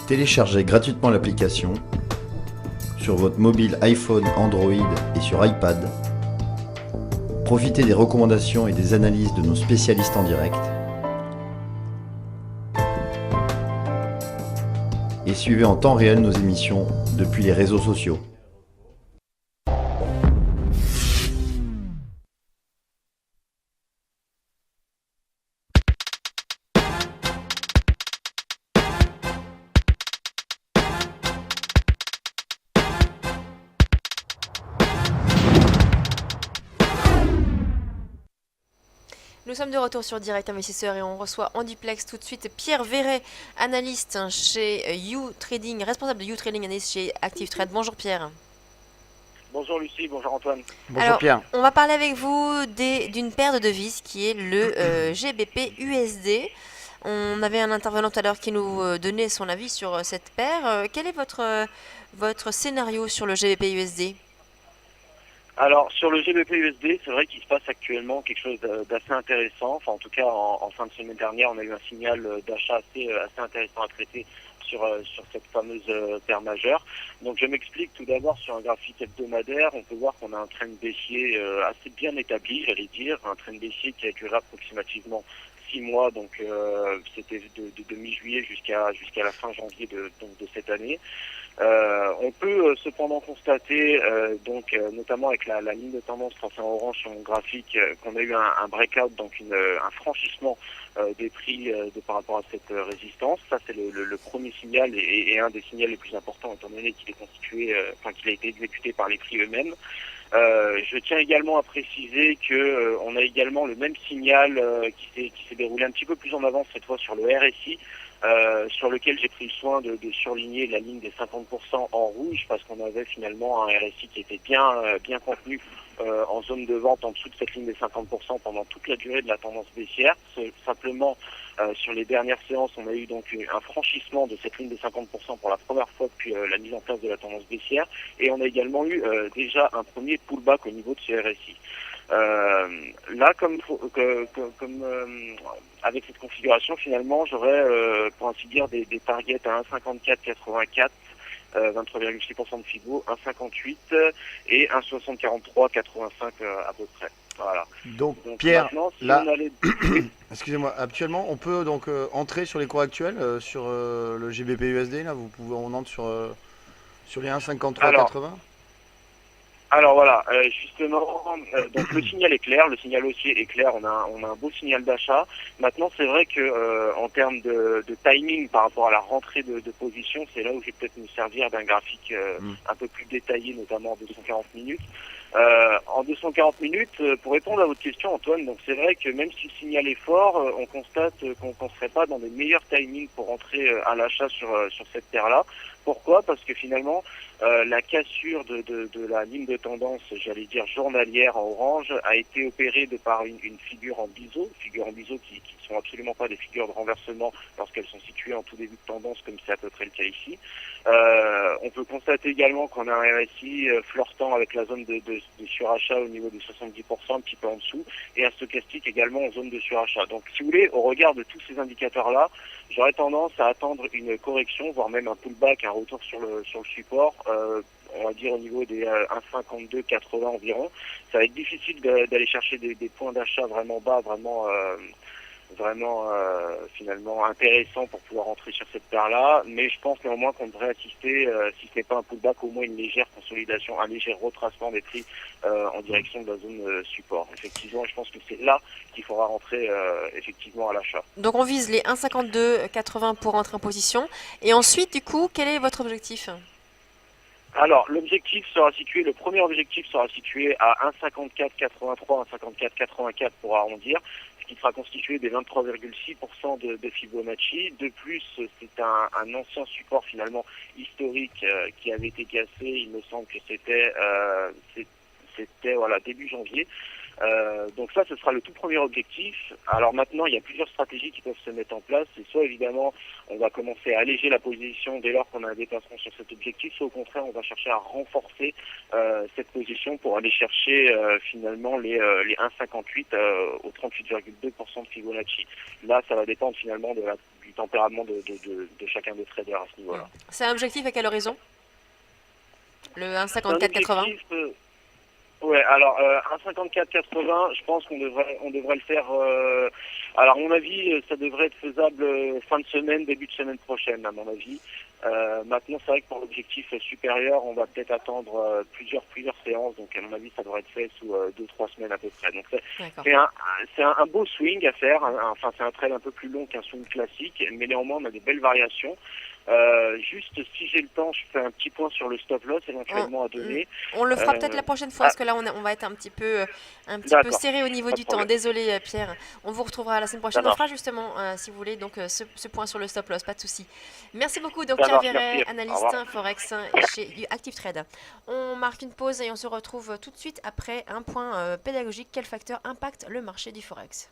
Téléchargez gratuitement l'application sur votre mobile iPhone, Android et sur iPad. Profitez des recommandations et des analyses de nos spécialistes en direct. Et suivez en temps réel nos émissions depuis les réseaux sociaux. Nous sommes de retour sur Direct Investisseur et on reçoit en duplex tout de suite Pierre Verret, analyste chez YouTrading, responsable de YouTrading Analyst chez Active Trade. Bonjour Pierre. Bonjour Lucie, bonjour Antoine. Bonjour Alors, Pierre. on va parler avec vous d'une paire de devises qui est le GBP USD. On avait un intervenant tout à l'heure qui nous donnait son avis sur cette paire. Quel est votre scénario sur le GBP USD? Alors sur le GBP USD, c'est vrai qu'il se passe actuellement quelque chose d'assez intéressant. Enfin en tout cas en fin de semaine dernière, on a eu un signal d'achat assez intéressant à traiter sur cette fameuse paire majeure. Donc je m'explique tout d'abord sur un graphique hebdomadaire, on peut voir qu'on a un trend baissier assez bien établi, j'allais dire, un trend baissier qui a duré approximativement 6 mois, donc c'était de mi-juillet jusqu'à la fin janvier de cette année. On peut cependant constater, notamment avec la ligne de tendance tracée en orange sur mon graphique, qu'on a eu un breakout, donc un franchissement des prix par rapport à cette résistance. Ça, c'est le premier signal et un des signaux les plus importants, étant donné qu'il est constitué, qu'il a été exécuté par les prix eux-mêmes. Je tiens également à préciser que on a également le même signal qui s'est déroulé un petit peu plus en avance cette fois sur le RSI. Sur lequel j'ai pris le soin de surligner la ligne des 50% en rouge parce qu'on avait finalement un RSI qui était bien contenu en zone de vente en dessous de cette ligne des 50% pendant toute la durée de la tendance baissière. Simplement, sur les dernières séances, on a eu donc un franchissement de cette ligne des 50% pour la première fois depuis la mise en place de la tendance baissière et on a également eu déjà un premier pullback au niveau de ce RSI. Là, avec cette configuration, finalement, j'aurais, pour ainsi dire, des targets à 1,5484, 23,6% de Fibo, 1,58 et 1,6043,85 à peu près. Voilà. Donc Pierre, maintenant, si là, on allait... excusez-moi, actuellement on peut donc entrer sur les cours actuels sur le GBP USD, là on entre sur les Alors, 1,5380. Alors voilà, justement, donc le signal est clair, le signal haussier est clair, on a un beau signal d'achat. Maintenant, c'est vrai que en termes de timing par rapport à la rentrée de position, c'est là où je vais peut-être me servir d'un graphique un peu plus détaillé, notamment en 240 minutes. En 240 minutes, pour répondre à votre question, Antoine, donc c'est vrai que même si le signal est fort, on constate qu'on ne serait pas dans les meilleurs timings pour rentrer à l'achat sur cette paire-là. Pourquoi? Parce que finalement, la cassure de la ligne de tendance, j'allais dire journalière en orange, a été opérée de par une figure en biseau, qui sont absolument pas des figures de renversement lorsqu'elles sont situées en tout début de tendance, comme c'est à peu près le cas ici. On peut constater également qu'on a un RSI flirtant avec la zone de surachat au niveau de 70%, un petit peu en dessous, et un stochastique également en zone de surachat. Donc, si vous voulez, au regard de tous ces indicateurs-là, j'aurais tendance à attendre une correction, voire même un pullback, un retour sur le support, on va dire au niveau des 1,5280 environ. Ça va être difficile d'aller chercher des points d'achat vraiment bas, vraiment finalement intéressant pour pouvoir entrer sur cette paire-là, mais je pense néanmoins qu'on devrait assister, si ce n'est pas un pullback, au moins une légère consolidation, un léger retracement des prix en direction de la zone support. Effectivement, je pense que c'est là qu'il faudra rentrer effectivement à l'achat. Donc on vise les 1,5280 pour entrer en position. Et ensuite, du coup, quel est votre objectif? Alors, le premier objectif sera situé à 1,5483, 1,5484 pour arrondir, ce qui sera constitué des 23,6% de Fibonacci. De plus, c'est un ancien support finalement historique qui avait été cassé, il me semble que c'était voilà, début janvier. Donc ça, ce sera le tout premier objectif. Alors maintenant, il y a plusieurs stratégies qui peuvent se mettre en place. C'est soit évidemment, on va commencer à alléger la position dès lors qu'on a un dépassement sur cet objectif, soit au contraire, on va chercher à renforcer cette position pour aller chercher finalement les 1,58 au 38,2% de Fibonacci. Là, ça va dépendre finalement tempérament de chacun des traders à ce niveau-là. C'est un objectif à quel horizon? Le C'est un 1,54,80? objectif, ouais, alors 1,54,80, je pense qu'on devrait le faire. Alors à mon avis, ça devrait être faisable fin de semaine, début de semaine prochaine, à mon avis. Maintenant, c'est vrai que pour l'objectif supérieur, on va peut-être attendre plusieurs séances. Donc à mon avis, ça devrait être fait sous 2-3 semaines à peu près. Donc D'accord. c'est un beau swing à faire. Enfin, c'est un trade un peu plus long qu'un swing classique, mais néanmoins, on a des belles variations. Juste si j'ai le temps, je fais un petit point sur le stop loss éventuellement à donner. On le fera peut-être la prochaine fois, parce que là, on va être un petit peu D'accord. serré au niveau Pas de du temps. problème. Désolé, Pierre. On vous retrouvera la semaine prochaine. Ça On fera marche. justement, si vous voulez, donc ce point sur le stop loss, pas de souci. Merci beaucoup. Donc Ça Pierre marche, Verret, merci. Au analyste revoir. Forex chez Active Trade. On marque une pause et on se retrouve tout de suite après un point pédagogique. Quel facteur impacte le marché du Forex?